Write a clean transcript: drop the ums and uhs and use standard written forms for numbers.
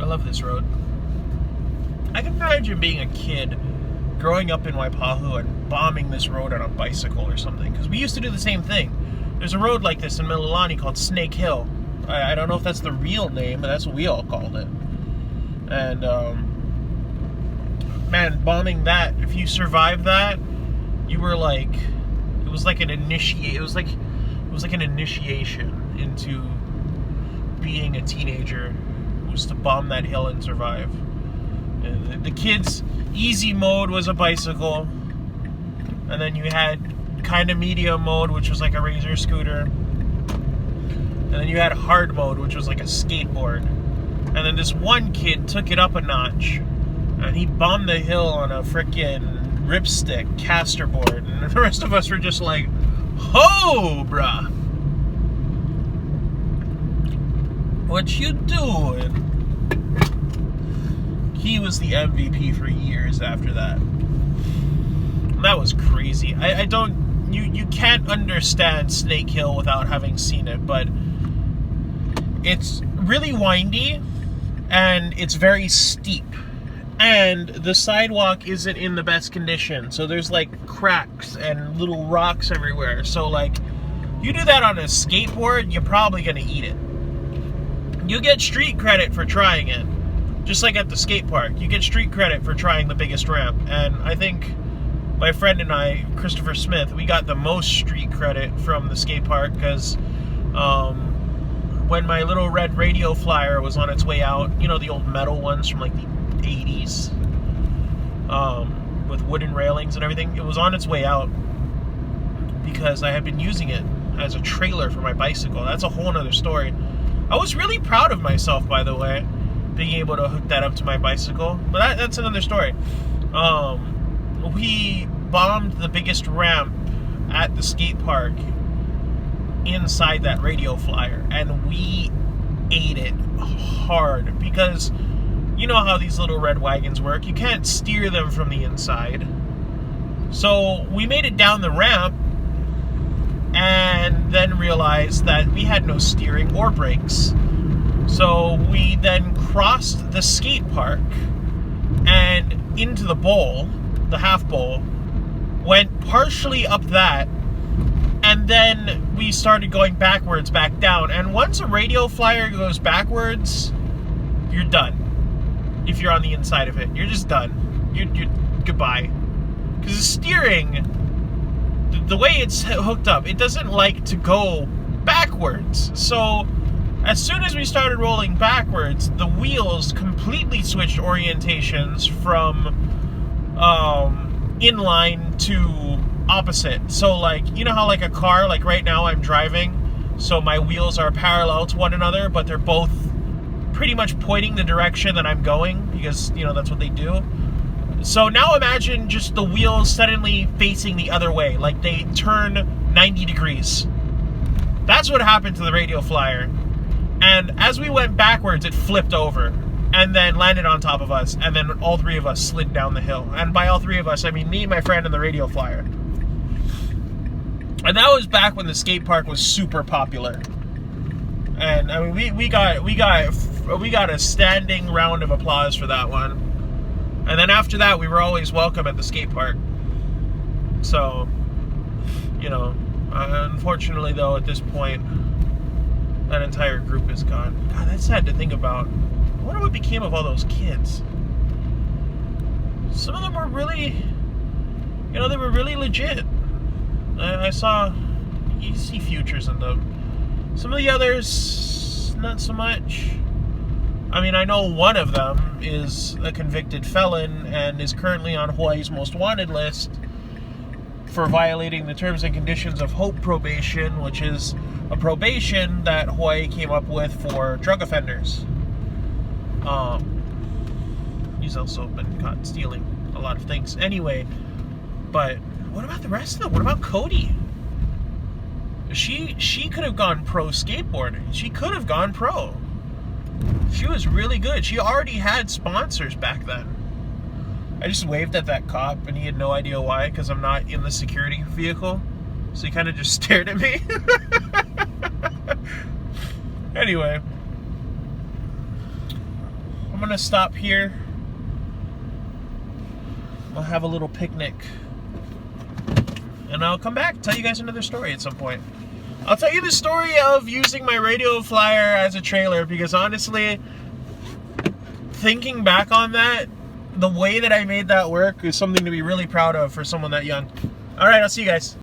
love this road. I can imagine being a kid growing up in Waipahu and bombing this road on a bicycle or something, because we used to do the same thing. There's a road like this in Mililani called Snake Hill. I don't know if that's the real name, but that's what we all called it. And man, bombing that, if you survived that, you were like, it was like an initiation into being a teenager, was to bomb that hill and survive. And the kids' easy mode was a bicycle, and then you had kind of medium mode, which was like a Razor scooter, and then you had hard mode, which was like a skateboard. And then this one kid took it up a notch, and he bombed the hill on a frickin' ripstick caster board, and the rest of us were just like, "Ho, bruh, what you doing?" He was the MVP for years after that. That was crazy. You can't understand Snake Hill without having seen it, but it's really windy and it's very steep. And the sidewalk isn't in the best condition, so there's like cracks and little rocks everywhere. So like, you do that on a skateboard, you're probably gonna eat it. You get street credit for trying it. Just like at the skate park, you get street credit for trying the biggest ramp. And I think my friend and I, Christopher Smith, we got the most street credit from the skate park, because when my little red radio flyer was on its way out, you know, the old metal ones from like the 80s, with wooden railings and everything, it was on its way out because I had been using it as a trailer for my bicycle. That's a whole nother story. I was really proud of myself, by the way, being able to hook that up to my bicycle, but that's another story. We bombed the biggest ramp at the skate park inside that radio flyer, and we ate it hard, because you know how these little red wagons work. You can't steer them from the inside. So we made it down the ramp and then realized that we had no steering or brakes. So we then crossed the skate park and into the bowl, the half bowl, went partially up that, and then we started going backwards back down. And once a radio flyer goes backwards, you're done. If you're on the inside of it, you're just done. You're goodbye. Because the steering, the way it's hooked up, it doesn't like to go backwards. So as soon as we started rolling backwards, the wheels completely switched orientations from inline to opposite. So like, you know how like a car, like right now I'm driving, so my wheels are parallel to one another, but they're both pretty much pointing the direction that I'm going, because, you know, that's what they do. So now imagine just the wheels suddenly facing the other way, like they turn 90 degrees. That's what happened to the radio flyer. And as we went backwards, it flipped over and then landed on top of us, and then all three of us slid down the hill. And by all three of us, I mean me, my friend, and the radio flyer. And that was back when the skate park was super popular. And I mean, we got a standing round of applause for that one. And then after that, we were always welcome at the skate park. So, you know, unfortunately though, at this point, that entire group is gone. God, that's sad to think about. I wonder what became of all those kids. Some of them were really, you know, they were really legit. I saw, you see futures in them. Some of the others, not so much. I mean, I know one of them is a convicted felon and is currently on Hawaii's most wanted list for violating the terms and conditions of Hope probation, which is a probation that Hawaii came up with for drug offenders. He's also been caught stealing a lot of things. Anyway, but what about the rest of them? What about Cody? She could have gone pro skateboarding. She could have gone pro. She was really good. She already had sponsors back then. I just waved at that cop, and he had no idea why, because I'm not in the security vehicle. So he kind of just stared at me. Anyway. I'm gonna stop here. I'll have a little picnic. And I'll come back, tell you guys another story at some point. I'll tell you the story of using my radio flyer as a trailer, because honestly, thinking back on that, the way that I made that work is something to be really proud of for someone that young. Alright, I'll see you guys.